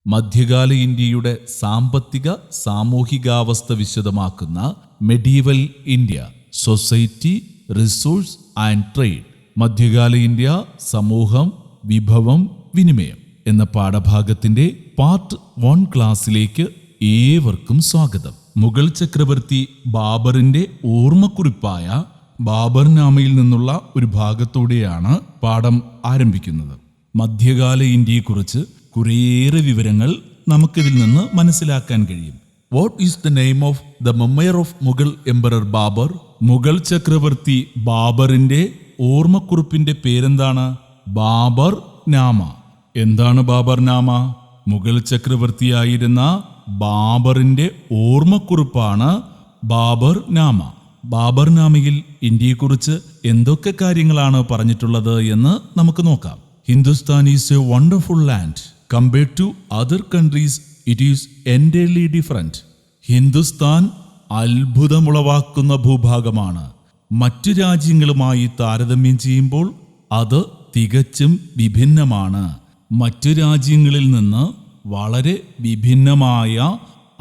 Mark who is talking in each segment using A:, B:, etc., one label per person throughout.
A: മധ്യകാല ഇന്ത്യയുടെ സാമ്പത്തിക സാമൂഹികാവസ്ഥ വിശദമാക്കുന്ന medieval India, society, resource and trade. മധ്യകാല ഇന്ത്യ, സമൂഹം, വിഭവം, വിനിമയം എന്ന പാഠഭാഗത്തിന്റെ പാർട്ട് 1 ക്ലാസ്സിലേക്ക് ഏവർക്കും സ്വാഗതം. മുഗൾ ചക്രവർത്തി ബാബറിന്റെ ഓർമ്മക്കുറിപ്പായ ബാബർനാമയിൽ നിന്നുള്ള ഒരു ഭാഗത്തോടെയാണ് പാഠം ആരംഭിക്കുന്നത്. മധ്യകാല ഇന്ത്യയെക്കുറിച്ച് കുറേയേറെ വിവരങ്ങൾ നമുക്കിതിൽ നിന്ന് മനസ്സിലാക്കാൻ കഴിയും. What is the name of the memoir of Mughal emperor Babur? Mughal ചക്രവർത്തി ബാബറിന്റെ ഓർമ്മക്കുറിപ്പിന്റെ പേരെന്താണ്? ബാബർ നാമ. എന്താണ് ബാബർ നാമ? മുഗൾ ചക്രവർത്തിയായിരുന്ന ബാബറിന്റെ ഓർമ്മക്കുറിപ്പാണ് ബാബർ നാമ. ബാബർ നാമയിൽ ഇന്ത്യയെക്കുറിച്ച് എന്തൊക്കെ കാര്യങ്ങളാണ് പറഞ്ഞിട്ടുള്ളത് എന്ന് നമുക്ക് നോക്കാം. Hindustan is a wonderful land. Compared to other countries it is entirely different. Hindustan അത്ഭുതമുളവാക്കുന്ന ഭൂഭാഗമാണ്. മറ്റു രാജ്യങ്ങളുമായി താരതമ്യം ചെയ്യുമ്പോൾ അത് തികച്ചും വിഭിന്നമാണ്. മറ്റു രാജ്യങ്ങളിൽ നിന്ന് വളരെ വിഭിന്നമായ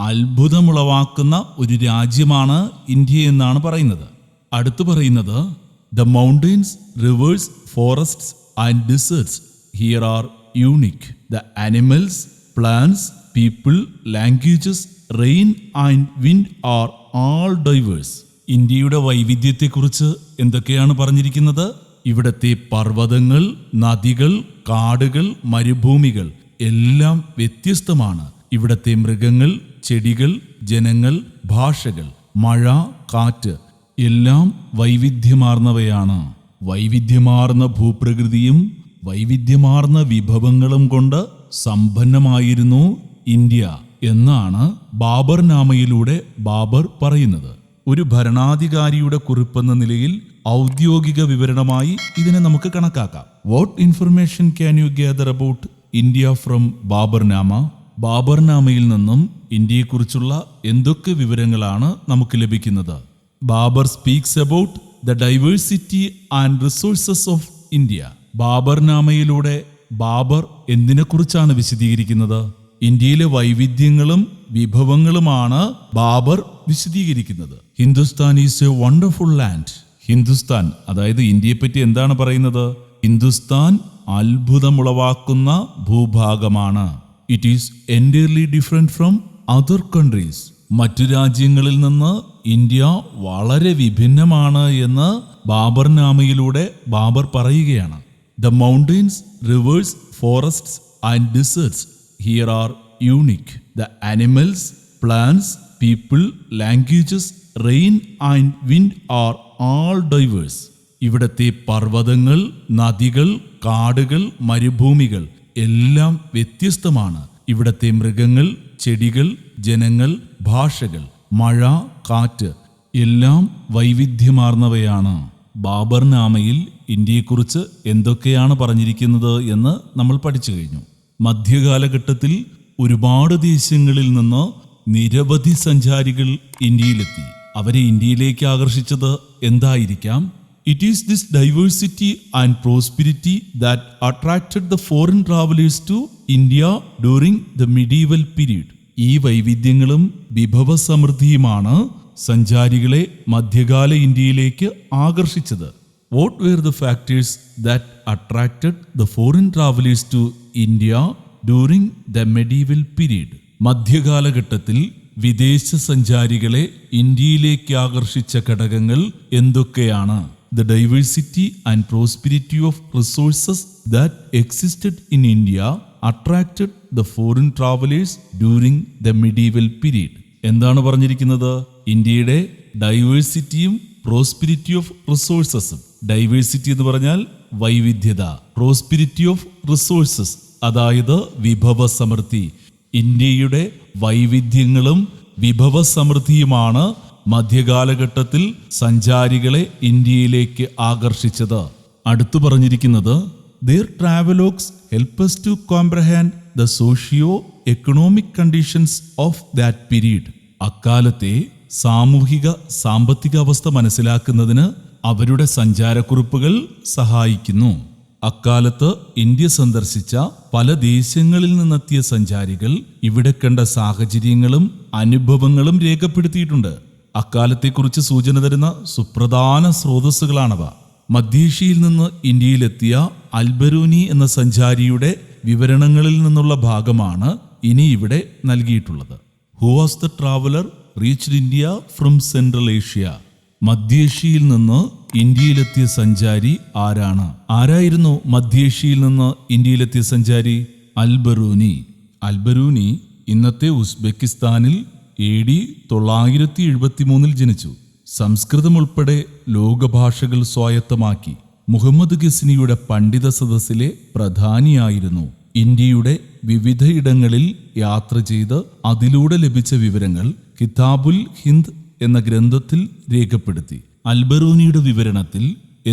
A: അത്ഭുതമുളവാക്കുന്ന ഒരു രാജ്യമാണ് ഇന്ത്യ എന്നാണ് പറയുന്നത്. അടുത്തു പറയുന്നത്, the mountains, rivers, forests and deserts here are unique. The animals, plants, people, languages, rain and wind are all diverse. ഇന്ത്യയുടെ വൈവിധ്യത്തെക്കുറിച്ച് എന്തൊക്കെയാണ് പറഞ്ഞിരിക്കുന്നത്? ഇവിടത്തെ പർവ്വതങ്ങൾ, നദികൾ, കാടുകൾ, മരുഭൂമികൾ എല്ലാം വ്യത്യസ്തമാണ്. ഇവിടത്തെ മൃഗങ്ങൾ, ചെടികൾ, ജനങ്ങൾ, ഭാഷകൾ, മഴ, കാറ്റ് എല്ലാം വൈവിധ്യമാർന്നവയാണ്. വൈവിധ്യമാർന്ന ഭൂപ്രകൃതിയും വൈവിധ്യമാർന്ന വിഭവങ്ങളും കൊണ്ട് സമ്പന്നമായിരുന്നു ഇന്ത്യ എന്നാണ് ബാബർനാമയിലൂടെ ബാബർ പറയുന്നത്. ഒരു ഭരണാധികാരിയുടെ കുറിപ്പെന്ന നിലയിൽ ഔദ്യോഗിക വിവരണമായി ഇതിനെ നമുക്ക് കണക്കാക്കാം. What information can you gather about India from Baburnama? ബാബർനാമയിൽ നിന്നും ഇന്ത്യയെക്കുറിച്ചുള്ള എന്തൊക്കെ വിവരങ്ങളാണ് നമുക്ക് ലഭിക്കുന്നത്? Babur speaks about the diversity and resources of India. ബാബർനാമയിലൂടെ ബാബർ എന്തിനെക്കുറിച്ചാണ് വിശദീകരിക്കുന്നത്? ഇന്ത്യയിലെ വൈവിധ്യങ്ങളും വിഭവങ്ങളുമാണ് ബാബർ വിശദീകരിക്കുന്നത്. Hindustan is a wonderful land. Hindustan, അതായത് ഇന്ത്യയെപ്പറ്റി എന്താണ് പറയുന്നത്? ഹിന്ദുസ്ഥാൻ അത്ഭുതമുളവാക്കുന്ന ഭൂഭാഗമാണ്. It is entirely different from other countries. മറ്റു രാജ്യങ്ങളിൽ നിന്ന് ഇന്ത്യ വളരെ വിഭിന്നമാണ് എന്ന് ബാബർനാമയിലൂടെ ബാബർ പറയുകയാണ്. The mountains, rivers, forests and deserts here are unique. The animals, plants, people, languages, rain and wind are all diverse. ഇവിടത്തെ പർവ്വതങ്ങൾ, നദികൾ, കാടുകൾ, മരുഭൂമികൾ എല്ലാം വ്യത്യസ്തമാണ്. ഇവിടത്തെ മൃഗങ്ങൾ, ചെടികൾ, ജനങ്ങൾ, ഭാഷകൾ, മഴ, കാറ്റ് എല്ലാം വൈവിധ്യമാർന്നവയാണ്. ബാബർനാമയിൽ ഇന്ത്യയെക്കുറിച്ച് എന്തൊക്കെയാണ് പറഞ്ഞിരിക്കുന്നത് എന്ന് നമ്മൾ പഠിച്ചു കഴിഞ്ഞു. മധ്യകാലഘട്ടത്തിൽ ഒരുപാട് ദേശങ്ങളിൽ നിന്ന് നിരവധി സഞ്ചാരികൾ ഇന്ത്യയിലെത്തി. അവരെ ഇന്ത്യയിലേക്ക് ആകർഷിച്ചത് എന്തായിരിക്കാം? It is this diversity and prosperity that attracted the foreign travelers to India during the medieval period. ഈ വൈവിധ്യങ്ങളും വിഭവസമൃദ്ധിയുമാണ് സഞ്ചാരികളെ മധ്യകാല ഇന്ത്യയിലേക്ക് ആകർഷിച്ചത്. What were the factors that attracted the foreign travelers to India during the medieval period? മധ്യകാലഘട്ടത്തിൽ വിദേശ സഞ്ചാരികളെ ഇന്ത്യയിലേക്ക് ആകർഷിച്ച ഘടകങ്ങൾ എന്തൊക്കെയാണ്? The diversity and prosperity of resources that existed in India attracted the foreign travelers during the medieval period. എന്താണ് പറഞ്ഞിരിക്കുന്നത്? ഇന്ത്യയുടെ ഡൈവേഴ്സിറ്റിയും പ്രോസ്പിരിറ്റി ഓഫ് റിസോഴ്സസും. ഡൈവേഴ്സിറ്റി എന്ന് പറഞ്ഞാൽ വൈവിധ്യത, പ്രോസ്പിരിറ്റി ഓഫ് റിസോഴ്സസ് അതായത് വിഭവസമൃദ്ധി. ഇന്ത്യയുടെ വൈവിധ്യങ്ങളും വിഭവസമൃദ്ധിയുമാണ് മധ്യകാലഘട്ടത്തിൽ സഞ്ചാരികളെ ഇന്ത്യയിലേക്ക് ആകർഷിച്ചത്. അടുത്തു പറഞ്ഞിരിക്കുന്നത്, their travelogues help us to comprehend the socio-economic conditions of that period. അക്കാലത്തെ സാമൂഹിക സാമ്പത്തിക അവസ്ഥ മനസ്സിലാക്കുന്നതിന് അവരുടെ സഞ്ചാരക്കുറിപ്പുകൾ സഹായിക്കുന്നു. അക്കാലത്ത് ഇന്ത്യ സന്ദർശിച്ച പല ദേശങ്ങളിൽ നിന്നെത്തിയ സഞ്ചാരികൾ ഇവിടെ കണ്ട സാഹചര്യങ്ങളും അനുഭവങ്ങളും രേഖപ്പെടുത്തിയിട്ടുണ്ട്. അക്കാലത്തെക്കുറിച്ച് സൂചന തരുന്ന സുപ്രധാന സ്രോതസ്സുകളാണവ. മധ്യേഷ്യയിൽ നിന്ന് ഇന്ത്യയിലെത്തിയ അൽബരൂനി എന്ന സഞ്ചാരിയുടെ വിവരണങ്ങളിൽ നിന്നുള്ള ഭാഗമാണ് ഇനി ഇവിടെ നൽകിയിട്ടുള്ളത്. Who was the traveller reached India from central Asia? മധ്യേഷ്യയിൽ നിന്ന് ഇന്ത്യയിലെത്തിയ സഞ്ചാരി ആരാണ്? ആരായിരുന്നു മധ്യേഷ്യയിൽ നിന്ന് ഇന്ത്യയിലെത്തിയ സഞ്ചാരി? അൽബറൂനി. അൽബറൂനി ഇന്നത്തെ ഉസ്ബെക്കിസ്ഥാനിൽ AD 973 ജനിച്ചു. സംസ്കൃതം ഉൾപ്പെടെ ലോകഭാഷകൾ സ്വായത്തമാക്കി. മുഹമ്മദ് ഗസ്നിയുടെ പണ്ഡിത സദസ്സിലെ പ്രധാനിയായിരുന്നു. ഇന്ത്യയുടെ വിവിധയിടങ്ങളിൽ യാത്ര ചെയ്ത് അതിലൂടെ ലഭിച്ച വിവരങ്ങൾ കിതാബുൽ ഹിന്ദ് എന്ന ഗ്രന്ഥത്തിൽ രേഖപ്പെടുത്തി. അൽബറൂനിയുടെ വിവരണത്തിൽ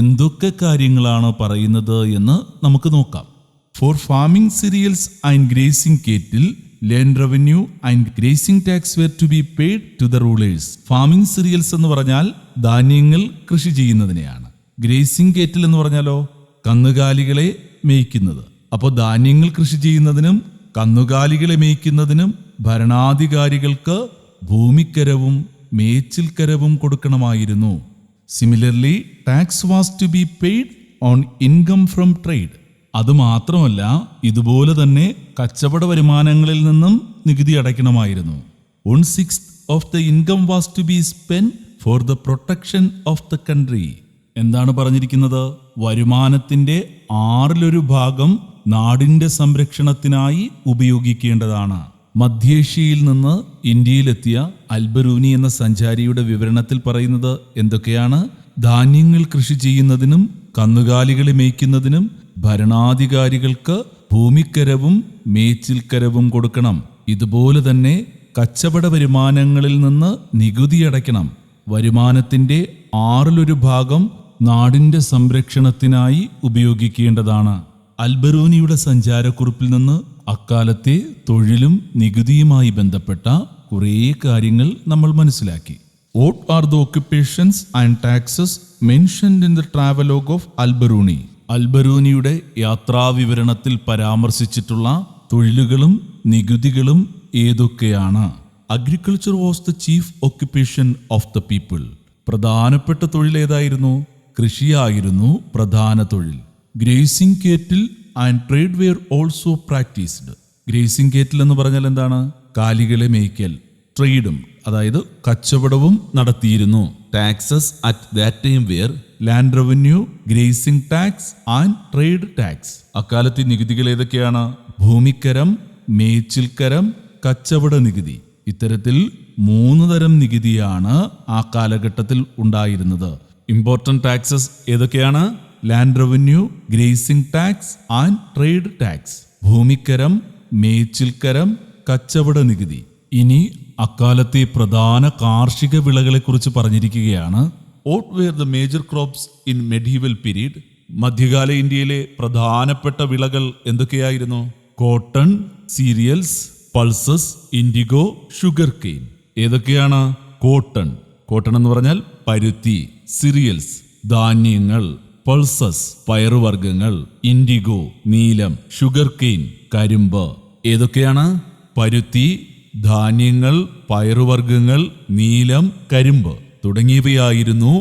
A: എന്തൊക്കെ കാര്യങ്ങളാണ് പറയുന്നത് എന്ന് നമുക്ക് നോക്കാം. For farming cereals and grazing cattle land revenue and grazing tax were to be paid to the rulers. Farming cereals എന്ന് പറഞ്ഞാൽ ധാന്യങ്ങൾ കൃഷി ചെയ്യുന്നതിനെയാണ്. ഗ്രേസിംഗ് കേറ്റിൽ എന്ന് പറഞ്ഞാലോ കന്നുകാലികളെ മേയ്ക്കുന്നത്. അപ്പോൾ ധാന്യങ്ങൾ കൃഷി ചെയ്യുന്നതിനും കന്നുകാലികളെ മേയ്ക്കുന്നതിനും ഭരണാധികാരികൾക്ക് ഭൂമിക്കരവും മേച്ചിൽക്കരവും കൊടുക്കണമായിരുന്നു. Similarly tax was to be paid on income from trade. അതുമാത്രമല്ല, ഇതുപോലെ തന്നെ കച്ചവട വരുമാനങ്ങളിൽ നിന്നും നികുതി അടയ്ക്കണമായിരുന്നു. 1/6 of the income was to be spend for the protection of the country. എന്താണ് പറഞ്ഞിരിക്കുന്നത്? വരുമാനത്തിന്റെ 1/6 നാടിന്റെ സംരക്ഷണത്തിനായി ഉപയോഗിക്കേണ്ടതാണ്. മധ്യേഷ്യയിൽ നിന്ന് ഇന്ത്യയിലെത്തിയ അൽബറൂനി എന്ന സഞ്ചാരിയുടെ വിവരണത്തിൽ പറയുന്നത് എന്തൊക്കെയാണ്? ധാന്യങ്ങൾ കൃഷി ചെയ്യുന്നതിനും കന്നുകാലികളെ മേയ്ക്കുന്നതിനും ഭരണാധികാരികൾക്ക് ഭൂമിക്കരവും മേച്ചിൽക്കരവും കൊടുക്കണം. ഇതുപോലെ തന്നെ കച്ചവട വരുമാനങ്ങളിൽ നിന്ന് നികുതി അടയ്ക്കണം. വരുമാനത്തിന്റെ 1/6 നാടിന്റെ സംരക്ഷണത്തിനായി ഉപയോഗിക്കേണ്ടതാണ്. അൽബറൂനിയുടെ സഞ്ചാരക്കുറിപ്പിൽ നിന്ന് അക്കാലത്തെ തൊഴിലും നികുതിയുമായി ബന്ധപ്പെട്ട കുറേ കാര്യങ്ങൾ നമ്മൾ മനസ്സിലാക്കി. What are the occupations and taxes mentioned in the travelogue of Al-Biruni? അൽബറൂനിയുടെ യാത്രാവിവരണത്തിൽ പരാമർശിച്ചിട്ടുള്ള തൊഴിലുകളും നികുതികളും ഏതൊക്കെയാണ്? Agriculture was the chief occupation of the people. പ്രധാനപ്പെട്ട തൊഴിൽ ഏതായിരുന്നു? കൃഷിയായിരുന്നു പ്രധാന തൊഴിൽ. Grazing cattle and trade were also practised. Grazing cattle എന്ന് പറഞ്ഞാൽ എന്താണ്? കാലികളെ മേയ്ക്കൽ. ട്രേഡും, അതായത് കച്ചവടവും നടത്തിയിരുന്നു. Taxes at that time were land revenue, grazing tax and trade tax. അക്കാലത്തെ നികുതികൾ ഏതൊക്കെയാണ്? ഭൂമിക്കരം, മേച്ചിൽക്കരം, കച്ചവട നികുതി. ഇത്തരത്തിൽ 3 തരം നികുതിയാണ് ആ കാലഘട്ടത്തിൽ ഉണ്ടായിരുന്നത്. ഇമ്പോർട്ടന്റ് ടാക്സസ് ഏതൊക്കെയാണ്? Land revenue, grazing tax and trade tax. ഭൂമിക്കരം, മേച്ചിൽക്കരം, കച്ചവട നികുതി. ഇനി അക്കാലത്തെ പ്രധാന കാർഷിക വിളകളെ കുറിച്ച് പറഞ്ഞിരിക്കുകയാണ്. What were the major crops in medieval period? മധ്യകാല ഇന്ത്യയിലെ പ്രധാനപ്പെട്ട വിളകൾ എന്തൊക്കെയായിരുന്നു? Cotton, cereals, pulses, indigo, sugarcane. ഏതൊക്കെയാണ്? കോട്ടൺ. കോട്ടൺ എന്ന് പറഞ്ഞാൽ പരുത്തി. സിറിയൽസ്, ധാന്യങ്ങൾ. പൾസസ്, പയറുവർഗ്ഗങ്ങൾ. ഇൻഡിഗോ, നീലം. ഷുഗർ കെയിൻ, കരിമ്പ്. ഏതൊക്കെയാണ്? പരുത്തി, ധാന്യങ്ങൾ, പയറുവർഗ്ഗങ്ങൾ, നീലം, കരിമ്പ് തുടങ്ങിയവയായിരുന്നു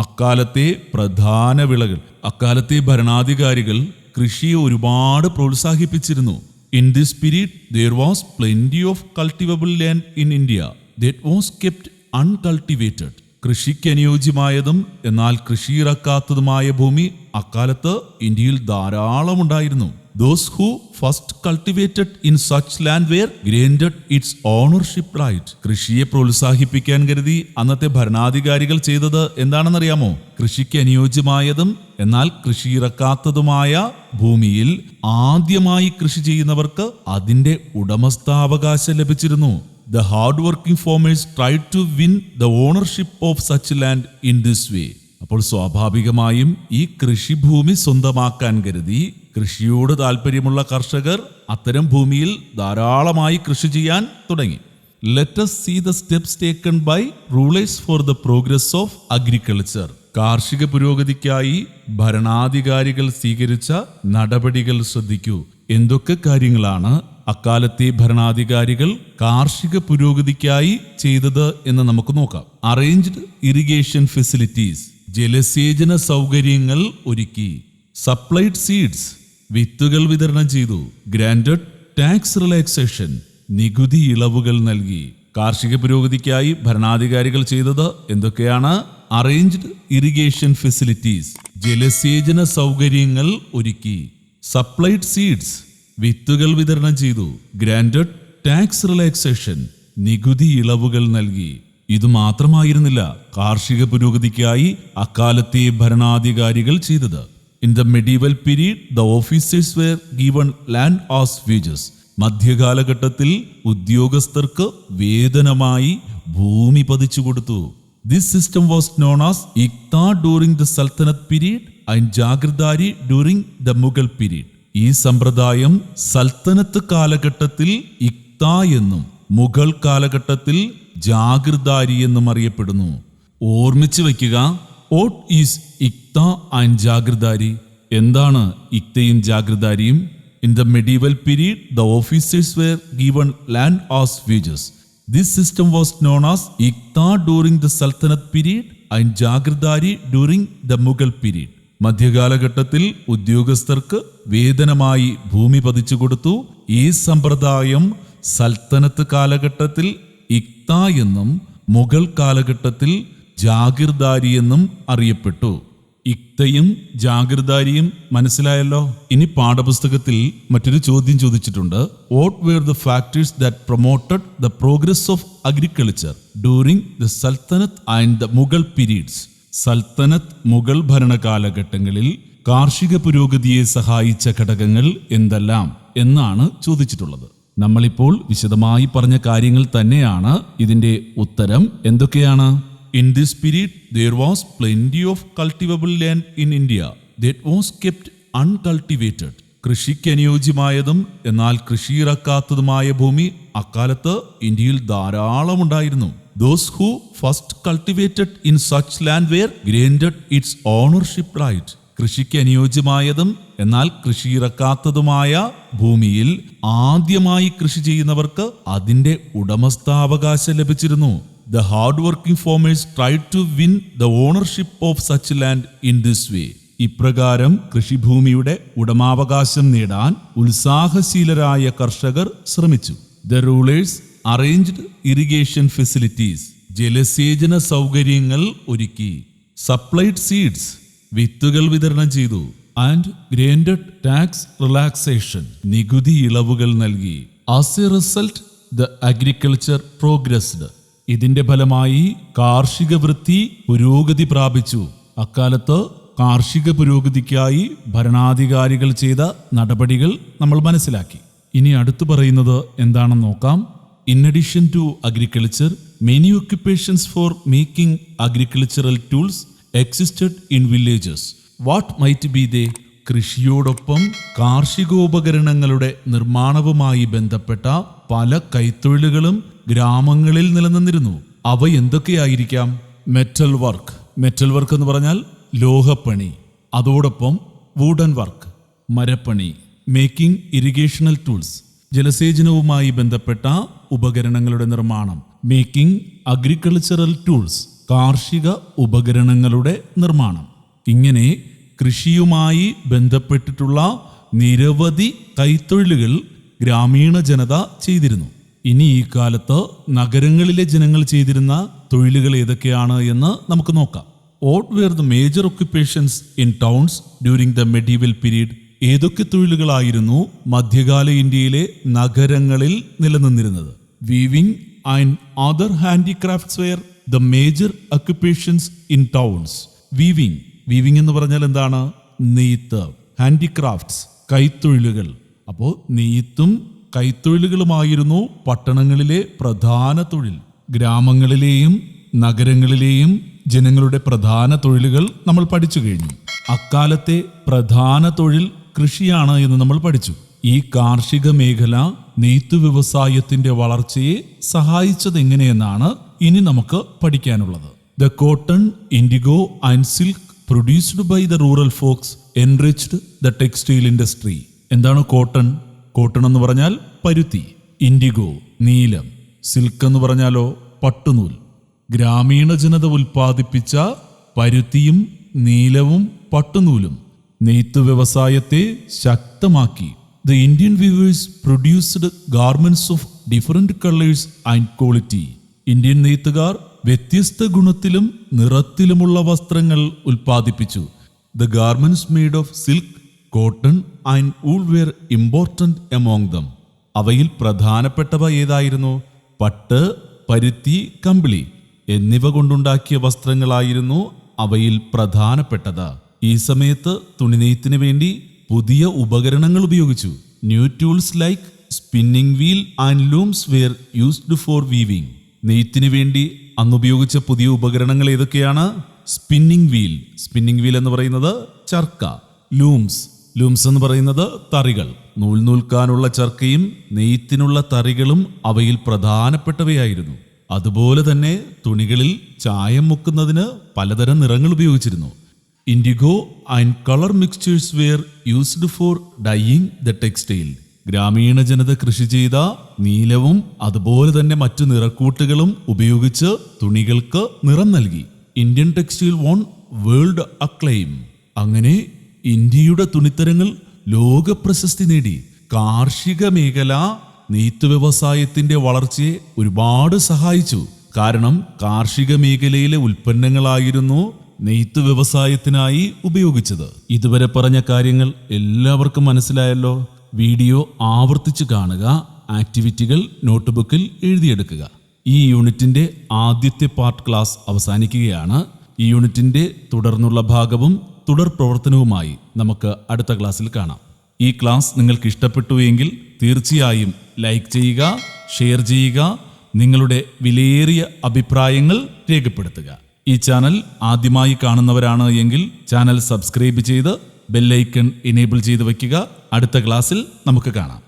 A: അക്കാലത്തെ പ്രധാന വിളകൾ. അക്കാലത്തെ ഭരണാധികാരികൾ കൃഷിയെ ഒരുപാട് പ്രോത്സാഹിപ്പിച്ചിരുന്നു. In this period, there was plenty of cultivable land in India that was kept uncultivated. കൃഷിക്ക് അനുയോജ്യമായതും എന്നാൽ കൃഷിയിറക്കാത്തതുമായ ഭൂമി അക്കാലത്ത് ഇന്ത്യയിൽ ധാരാളം ഉണ്ടായിരുന്നു. Those who first cultivated in such land were granted its ownership right. കൃഷിയെ പ്രോത്സാഹിപ്പിക്കാൻ കരുതി അന്നത്തെ ഭരണാധികാരികൾ ചെയ്തത് എന്താണെന്നറിയാമോ? കൃഷിക്ക് അനുയോജ്യമായതും എന്നാൽ കൃഷിയിറക്കാത്തതുമായ ഭൂമിയിൽ ആദ്യമായി കൃഷി ചെയ്യുന്നവർക്ക് അതിന്റെ ഉടമസ്ഥാവകാശം ലഭിച്ചിരുന്നു. The hard-working farmers tried to win the ownership of such land in this way. അപ്പോൾ സ്വാഭാവികമായും ഈ കൃഷിഭൂമി സ്വന്തമാക്കാൻ കരുതി കൃഷിയോട് താല്പര്യമുള്ള കർഷകർ അത്തരം ഭൂമിയിൽ ധാരാളമായി കൃഷി ചെയ്യാൻ തുടങ്ങി. Let us see the steps taken by rulers for the progress of agriculture. കാർഷിക പുരോഗതിക്കായി ഭരണാധികാരികൾ സ്വീകരിച്ച നടപടികൾ ശ്രദ്ധിക്കൂ. എന്തൊക്കെ കാര്യങ്ങളാണ് അക്കാലത്തെ ഭരണാധികാരികൾ കാർഷിക പുരോഗതിക്കായി ചെയ്തത് എന്ന് നമുക്ക് നോക്കാം. അറേഞ്ച്ഡ് ഇറിഗേഷൻ ഫെസിലിറ്റീസ്, ജലസേചന സൗകര്യങ്ങൾ ഒരുക്കി. സപ്ലൈഡ് സീഡ്സ്, വിത്തുകൾ വിതരണം ചെയ്തു. ഗ്രാൻഡഡ് ടാക്സ് റിലാക്സേഷൻ, നികുതി ഇളവുകൾ നൽകി. കാർഷിക പുരോഗതിക്കായി ഭരണാധികാരികൾ ചെയ്തത് എന്തൊക്കെയാണ്? അറേഞ്ച്ഡ് ഇറിഗേഷൻ ഫെസിലിറ്റീസ്, ജലസേചന സൗകര്യങ്ങൾ ഒരുക്കി. സപ്ലൈഡ് സീഡ്സ്, വിത്തുകൾ വിതരണം ചെയ്തു. ഗ്രാൻഡഡ് ടാക്സ് റിലാക്സേഷൻ, നികുതി ഇളവുകൾ നൽകി. ഇതുമാത്രമായിരുന്നില്ല കാർഷിക പുരോഗതിക്കായി അക്കാലത്തെ ഭരണാധികാരികൾ ചെയ്തത്. In the medieval period the officers were given land as wages. മധ്യകാലഘട്ടത്തിൽ ഉദ്യോഗസ്ഥർക്ക് വേതനമായി ഭൂമി പതിച്ചു കൊടുത്തു. This system was known as iqta during the Sultanate period and jagirdari during the Mughal period. ഈ സമ്പ്രദായം സൽത്തനത്ത് കാലഘട്ടത്തിൽ ഇഖ്ത എന്നും മുഗൾ കാലഘട്ടത്തിൽ ജാഗിർദാരി എന്നും അറിയപ്പെടുന്നു. ഓർമ്മിച്ചു വയ്ക്കുക, വാട്ട് ഈസ് ഇഖ്ത ആൻഡ് ജാഗിർദാരി? എന്താണ് ഇഖ്തയും ജാഗിർദാരിയും? In the medieval period, the officers were given land as wages. This system was known as Iqta during the Sultanate period and Jagirdari during the Mughal period. മധ്യകാലഘട്ടത്തിൽ ഉദ്യോഗസ്ഥർക്ക് വേതനമായി ഭൂമി പതിച്ചു കൊടുത്തു. ഈ സമ്പ്രദായം സൽത്തനത്ത് കാലഘട്ടത്തിൽ ഇഖ്ത എന്നും മുഗൾ കാലഘട്ടത്തിൽ ജാഗിർദാരി എന്നും അറിയപ്പെട്ടു. ഇഖ്തയും ജാഗിർദാരിയും മനസ്സിലായല്ലോ. ഇനി പാഠപുസ്തകത്തിൽ മറ്റൊരു ചോദ്യം ചോദിച്ചിട്ടുണ്ട്. What were the factors that promoted the progress of agriculture during the Sultanate and the Mughal periods? Sultanate Mughal ഭരണകാലഘട്ടങ്ങളിൽ കാർഷിക പുരോഗതിയെ സഹായിച്ച ഘടകങ്ങൾ എന്തെല്ലാം എന്നാണ് ചോദിച്ചിട്ടുള്ളത്. നമ്മളിപ്പോൾ വിശദമായി പറഞ്ഞ കാര്യങ്ങൾ തന്നെയാണ് ഇതിന്റെ ഉത്തരം. എന്തൊക്കെയാണ്? In this period, there was plenty of cultivable land in India that was kept uncultivated. കൃഷിക്ക് അനുയോജ്യമായതും എന്നാൽ കൃഷിയിറക്കാത്തതുമായ ഭൂമി അക്കാലത്ത് ഇന്ത്യയിൽ ധാരാളം ഉണ്ടായിരുന്നു. Those who first cultivated in such land were granted its ownership right. കൃഷിക്ക് അനുയോജ്യമായതും എന്നാൽ കൃഷിയിറക്കാത്തതുമായ ഭൂമിയിൽ ആദ്യമായി കൃഷി ചെയ്യുന്നവർക്ക് അതിന്റെ ഉടമസ്ഥാവകാശം ലഭിച്ചിരുന്നു. The hard-working farmers tried to win the ownership of such land in this way. ഇപ്രകാരം കൃഷിഭൂമിയുടെ ഉടമാവകാശം നേടാൻ ഉത്സാഹശീലരായ കർഷകർ ശ്രമിച്ചു. The rulers arranged irrigation facilities. ജലസേചന സൗകര്യങ്ങൾ ഒരുക്കി. Supplied seeds. വിത്തുകൾ വിതരണം ചെയ്തു. And granted tax relaxation. നികുതി ഇളവുകൾ നൽകി. As a result, the agriculture progressed. ഇതിന്റെ ഫലമായി കാർഷിക വൃത്തി പുരോഗതി പ്രാപിച്ചു. അക്കാലത്ത് കാർഷിക പുരോഗതിക്കായി ഭരണാധികാരികൾ ചെയ്ത നടപടികൾ നമ്മൾ മനസ്സിലാക്കി. ഇനി അടുത്തു പറയുന്നത് എന്താണെന്ന് നോക്കാം. In addition to agriculture, many occupations for making agricultural tools existed in villages. What might be they? കൃഷിയോടൊപ്പം കാർഷികോപകരണങ്ങളുടെ നിർമ്മാണവുമായി ബന്ധപ്പെട്ട പല കൈത്തൊഴിലുകളും ഗ്രാമങ്ങളിൽ നിലനിന്നിരുന്നു. അവ എന്തൊക്കെയായിരിക്കാം? Metal work. മെറ്റൽ വർക്ക് എന്ന് പറഞ്ഞാൽ ലോഹപ്പണി. അതോടൊപ്പം വുഡൻ വർക്ക്, മരപ്പണി. മേക്കിംഗ് ഇറിഗേഷണൽ ടൂൾസ്, ജലസേചനവുമായി ബന്ധപ്പെട്ട ഉപകരണങ്ങളുടെ നിർമ്മാണം. മേക്കിംഗ് അഗ്രികൾച്ചറൽ ടൂൾസ്, കാർഷിക ഉപകരണങ്ങളുടെ നിർമ്മാണം. ഇങ്ങനെ കൃഷിയുമായി ബന്ധപ്പെട്ടിട്ടുള്ള നിരവധി കൈത്തൊഴിലുകൾ ഗ്രാമീണ ജനത ചെയ്തിരുന്നു. ഇനി ഈ കാലത്ത് നഗരങ്ങളിലെ ജനങ്ങൾ ചെയ്തിരുന്ന തൊഴിലുകൾ ഏതൊക്കെയാണ് എന്ന് നമുക്ക് നോക്കാം. What were the major occupations in towns during the medieval period? ഏതൊക്കെ തൊഴിലുകളായിരുന്നു മധ്യകാല ഇന്ത്യയിലെ നഗരങ്ങളിൽ നിലനിന്നിരുന്നത്? Weaving and other handicrafts were the major occupations in towns. Weaving. Weaving എന്ന് പറഞ്ഞാൽ എന്താണ്? നെയ്ത്ത്. ഹാൻഡിക്രാഫ്റ്റ്സ്, കൈത്തൊഴിലുകൾ. അപ്പോൾ നെയ്ത്തും കൈത്തൊഴിലുകളുമായിരുന്നു പട്ടണങ്ങളിലെ പ്രധാന തൊഴിൽ. ഗ്രാമങ്ങളിലെയും നഗരങ്ങളിലെയും ജനങ്ങളുടെ പ്രധാന തൊഴിലുകൾ നമ്മൾ പഠിച്ചു കഴിഞ്ഞു. അക്കാലത്തെ പ്രധാന തൊഴിൽ കൃഷിയാണ് എന്ന് നമ്മൾ പഠിച്ചു. ഈ കാർഷിക മേഖല നെയ്ത്തു വ്യവസായത്തിന്റെ വളർച്ചയെ സഹായിച്ചത് എങ്ങനെയെന്നാണ് ഇനി നമുക്ക് പഠിക്കാനുള്ളത്. The cotton, IndiGo and silk produced by the rural folks enriched the textile industry. എന്താണ് കോട്ടൺ? കോട്ടൺ എന്ന് പറഞ്ഞാൽ പരുത്തി. ഇൻഡിഗോ നീലം. സിൽക്ക് എന്ന് പറഞ്ഞാലോ പട്ടുനൂൽ. ഗ്രാമീണ ജനത ഉൽപ്പാദിപ്പിച്ച പരുത്തിയും നീലവും പട്ടുനൂലും നെയ്ത്ത് വ്യവസായത്തെ ശക്തമാക്കി. The Indian weavers produced garments of different colors and quality. Indian നെയ്ത്തുകാർ വ്യത്യസ്ത ഗുണത്തിലും നിറത്തിലുമുള്ള വസ്ത്രങ്ങൾ ഉൽപ്പാദിപ്പിച്ചു. The garments made of silk, cotton and wool were important among them. അവയിൽ പ്രധാനപ്പെട്ടവ ഏതായിരുന്നു? പട്ട്, പരുത്തി, കമ്പിളി എന്നിവ കൊണ്ടുണ്ടാക്കിയ വസ്ത്രങ്ങളായിരുന്നു അവയിൽ പ്രധാനപ്പെട്ടത്. ഈ സമയത്ത് തുണിനെയ്ത്തിന് വേണ്ടി പുതിയ ഉപകരണങ്ങൾ ഉപയോഗിച്ചു. New tools like spinning wheel and looms were used for weaving. നെയ്ത്തിന് വേണ്ടി അന്ന് ഉപയോഗിച്ച പുതിയ ഉപകരണങ്ങൾ ഏതൊക്കെയാണ്? Spinning wheel. സ്പിന്നിംഗ് വീൽ എന്ന് പറയുന്നത് ചർക്ക. ലൂംസ്. ലൂംസ് എന്ന് പറയുന്നത് തറികൾ. നൂൽ നൂൽക്കാനുള്ള ചർക്കയും നെയ്ത്തിനുള്ള തറികളും അവയിൽ പ്രധാനപ്പെട്ടവയായിരുന്നു. അതുപോലെ തന്നെ തുണികളിൽ ചായം മുക്കുന്നതിന് പലതരം നിറങ്ങൾ ഉപയോഗിച്ചിരുന്നു. Indigo and colour mixtures were used for dyeing the textile. ഗ്രാമീണ ജനത കൃഷി ചെയ്ത നീലവും അതുപോലെ തന്നെ മറ്റു നിറക്കൂട്ടുകളും ഉപയോഗിച്ച് തുണികൾക്ക് നിറം നൽകി. Indian textile won world acclaim. അങ്ങനെ ഇന്ത്യയുടെ തുണിത്തരങ്ങൾ ലോക പ്രശസ്തി നേടി. കാർഷിക മേഖല നെയ്ത്ത് വ്യവസായത്തിന്റെ വളർച്ചയെ ഒരുപാട് സഹായിച്ചു. കാരണം കാർഷിക മേഖലയിലെ ഉൽപ്പന്നങ്ങളായിരുന്നു നെയ്ത്ത് വ്യവസായത്തിനായി ഉപയോഗിച്ചത്. ഇതുവരെ പറഞ്ഞ കാര്യങ്ങൾ എല്ലാവർക്കും മനസ്സിലായല്ലോ. വീഡിയോ ആവർത്തിച്ച് കാണുക. ആക്ടിവിറ്റികൾ നോട്ട്ബുക്കിൽ എഴുതിയെടുക്കുക. ഈ യൂണിറ്റിന്റെ ആദ്യത്തെ പാർട്ട് ക്ലാസ് അവസാനിക്കുകയാണ്. ഈ യൂണിറ്റിന്റെ തുടർന്നുള്ള ഭാഗവും തുടർ പ്രവർത്തനവുമായി നമുക്ക് അടുത്ത ക്ലാസ്സിൽ കാണാം. ഈ ക്ലാസ് നിങ്ങൾക്ക് ഇഷ്ടപ്പെട്ടു എങ്കിൽ തീർച്ചയായും ലൈക്ക് ചെയ്യുക, ഷെയർ ചെയ്യുക, നിങ്ങളുടെ വിലയേറിയ അഭിപ്രായങ്ങൾ രേഖപ്പെടുത്തുക. ഈ ചാനൽ ആദ്യമായി കാണുന്നവരാണ് എങ്കിൽ ചാനൽ സബ്സ്ക്രൈബ് ചെയ്ത് ബെല്ലൈക്കൺ എനേബിൾ ചെയ്ത് വയ്ക്കുക. അടുത്ത ക്ലാസ്സിൽ നമുക്ക് കാണാം.